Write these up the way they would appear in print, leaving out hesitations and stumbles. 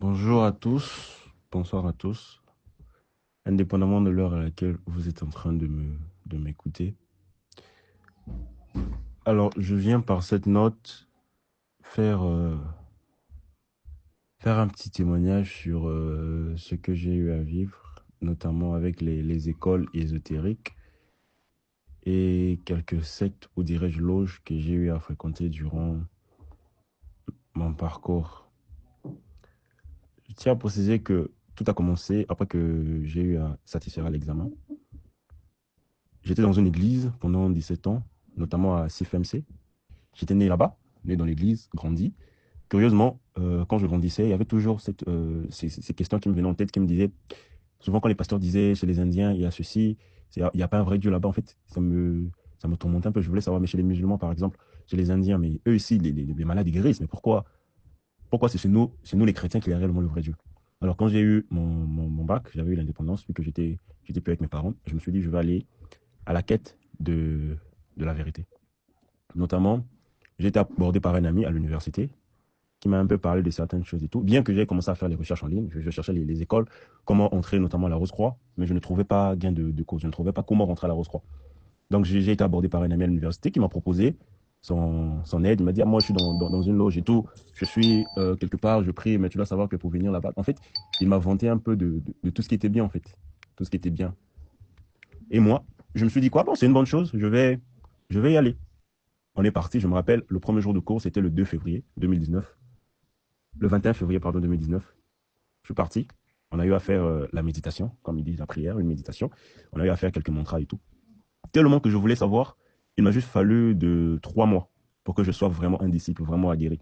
Bonjour à tous, bonsoir à tous, indépendamment de l'heure à laquelle vous êtes en train de m'écouter. Alors, je viens par cette note faire, faire un petit témoignage sur ce que j'ai eu à vivre, notamment avec les écoles ésotériques et quelques sectes, ou dirais-je loges, que j'ai eu à fréquenter durant mon parcours. Je tiens à préciser que tout a commencé après que j'ai eu à satisfaire à l'examen. J'étais dans une église pendant 17 ans, notamment à CFMC. J'étais né là-bas, né dans l'église, grandi. Curieusement, quand je grandissais, il y avait toujours ces questions qui me venaient en tête, qui me disaient, souvent quand les pasteurs disaient, chez les Indiens, il y a ceci, il n'y a pas un vrai Dieu là-bas, en fait, ça me tourmentait un peu. Je voulais savoir, mais chez les musulmans, par exemple, chez les Indiens, mais eux aussi, les malades, ils guérissent, mais pourquoi c'est nous les chrétiens qui a réellement le vrai Dieu? Alors, quand j'ai eu mon bac, j'avais eu l'indépendance, vu que j'étais plus avec mes parents, je me suis dit, je vais aller à la quête de la vérité. Notamment, j'ai été abordé par un ami à l'université qui m'a un peu parlé de certaines choses et tout. Bien que j'ai commencé à faire les recherches en ligne, je cherchais les écoles, comment entrer notamment à la Rose-Croix, mais je ne trouvais pas gain de cause, je ne trouvais pas comment rentrer à la Rose-Croix. Donc j'ai été abordé par un ami à l'université qui m'a proposé son aide. Il m'a dit, ah, moi je suis dans une loge et tout, je suis quelque part, je prie, mais tu dois savoir que pour venir là-bas, en fait, il m'a vanté un peu de tout ce qui était bien, en fait, tout ce qui était bien. Et moi, je me suis dit, quoi, bon, c'est une bonne chose, je vais y aller. On est parti, je me rappelle, le premier jour de cours, c'était le 2 février 2019. Le 21 février, pardon, 2019. Je suis parti. On a eu à faire la méditation, comme ils disent, la prière, une méditation. On a eu à faire quelques mantras et tout. Tellement que je voulais savoir, il m'a juste fallu de 3 mois pour que je sois vraiment un disciple, vraiment aguerri.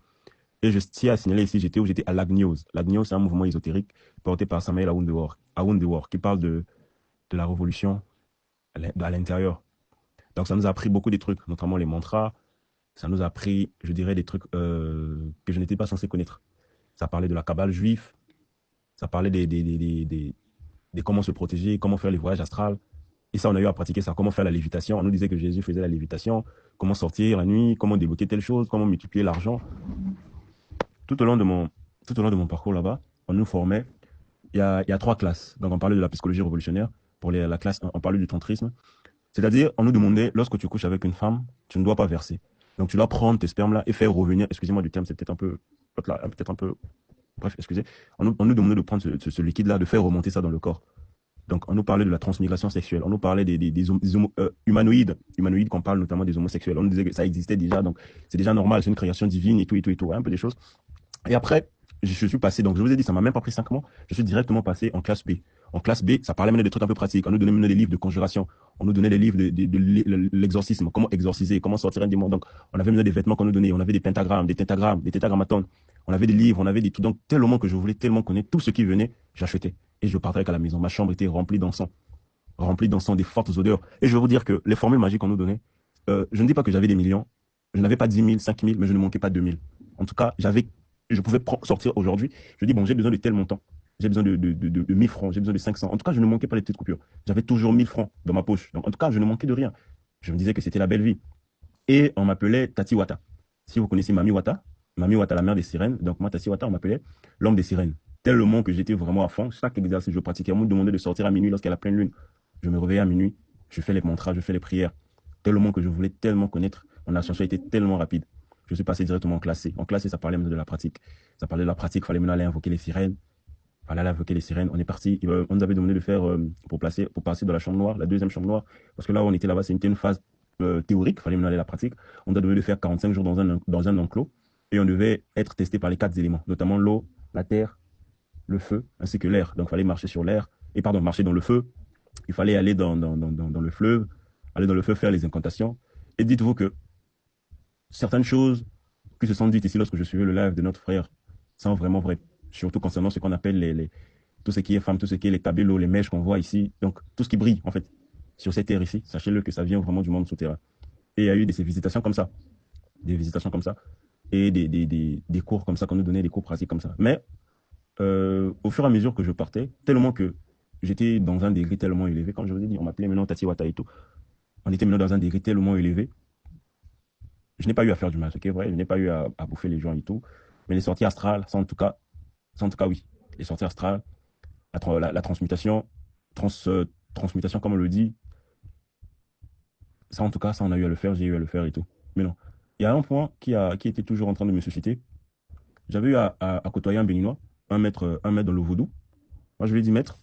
Et je tiens à signaler ici, j'étais à l'Agnios. L'Agnios, c'est un mouvement ésotérique porté par Samuel Aoundewar, qui parle de la révolution à l'intérieur. Donc ça nous a appris beaucoup de trucs, notamment les mantras. Ça nous a appris, je dirais, des trucs que je n'étais pas censé connaître. Ça parlait de la cabale juive, ça parlait des comment se protéger, comment faire les voyages astrales. Et ça, on a eu à pratiquer ça, comment faire la lévitation. On nous disait que Jésus faisait la lévitation, comment sortir la nuit, comment débloquer telle chose, comment multiplier l'argent. Tout au long de tout au long de mon parcours là-bas, on nous formait. Il y a 3 classes. Donc, on parlait de la psychologie révolutionnaire. Pour la classe 1, on parlait du tantrisme. C'est-à-dire, on nous demandait, lorsque tu couches avec une femme, tu ne dois pas verser. Donc, tu dois prendre tes spermes-là et faire revenir, excusez-moi du terme, c'est peut-être un peu, peut-être un peu, bref, excusez, on nous demandait de prendre ce liquide-là, de faire remonter ça dans le corps. Donc, on nous parlait de la transmigration sexuelle, on nous parlait humanoïdes qu'on parle notamment des homosexuels. On nous disait que ça existait déjà, donc c'est déjà normal, c'est une création divine et tout, et tout, et tout, un peu des choses. Et après, je suis passé, donc je vous ai dit, ça m'a même pas pris 5 mois, je suis directement passé en classe B. En classe B, ça parlait même des trucs un peu pratiques. On nous donnait même des livres de conjuration, on nous donnait des livres de l'exorcisme, comment exorciser, comment sortir un démon. Donc, on avait même des vêtements qu'on nous donnait, on avait des pentagrammes, des tétagrammatons, on avait des livres, on avait des trucs. Donc, tellement que je voulais tellement connaître tout ce qui venait, j'achetais. Et je partais avec à la maison. Ma chambre était remplie d'encens, des fortes odeurs. Et je vais vous dire que les formules magiques qu'on nous donnait, je ne dis pas que j'avais des millions, je n'avais pas 10 000, 5 000, mais je ne manquais pas 2 000. En tout cas, je pouvais sortir aujourd'hui. Je dis, bon, j'ai besoin de tel montant. J'ai besoin de 1000 francs, j'ai besoin de 500. En tout cas, je ne manquais pas les petites coupures. J'avais toujours 1000 francs dans ma poche. Donc, en tout cas, je ne manquais de rien. Je me disais que c'était la belle vie. Et on m'appelait Tati Wata. Si vous connaissez Mami Wata, la mère des sirènes. Donc, moi, Tati Wata, on m'appelait l'homme des sirènes. Tellement que j'étais vraiment à fond. Chaque exercice que je pratiquais, on me demandait de sortir à minuit lorsqu'il y a la pleine lune. Je me réveillais à minuit, je fais les mantras, je fais les prières. Tellement que je voulais tellement connaître. Mon ascension était tellement rapide. Je suis passé directement en classe C. En classe C, ça parlait même de la pratique. Ça parlait de la pratique, il fallait maintenant aller invoquer les sirènes. Il fallait aller invoquer les sirènes. On est parti. On nous avait demandé de faire, pour passer dans la chambre noire, la deuxième chambre noire. Parce que là où on était là-bas, c'était une phase théorique. Il fallait maintenant aller à la pratique. On nous a demandé de faire 45 jours dans un enclos. Et on devait être testé par les 4 éléments, notamment l'eau, la terre, le feu, ainsi que l'air. Donc, il fallait marcher sur l'air. Et pardon, marcher dans le feu. Il fallait aller dans le fleuve, aller dans le fleuve faire les incantations. Et dites-vous que certaines choses qui se sont dites ici lorsque je suivais le live de notre frère sont vraiment vraies. Surtout concernant ce qu'on appelle tout ce qui est femme, tout ce qui est les tableaux, les mèches qu'on voit ici. Donc, tout ce qui brille, en fait, sur cette terre ici. Sachez-le que ça vient vraiment du monde souterrain. Et il y a eu ces visitations comme ça. Des visitations comme ça. Et des cours comme ça qu'on nous donnait, des cours pratiques comme ça. Mais au fur et à mesure que je partais, tellement que j'étais dans un degré tellement élevé, comme je vous ai dit, on m'appelait maintenant Tati Wata et tout. On était maintenant dans un degré tellement élevé. Je n'ai pas eu à faire du mal, ok, vrai, je n'ai pas eu à bouffer les gens et tout. Mais les sorties astrales, ça en tout cas, oui. les sorties astrales, la transmutation, trans, transmutation, comme on le dit, ça, en tout cas, ça, on a eu à le faire, j'ai eu à le faire et tout. Mais non. Il y a un point qui était toujours en train de me susciter. J'avais eu à côtoyer un Béninois, un maître dans le vaudou. Moi, je lui ai dit, maître,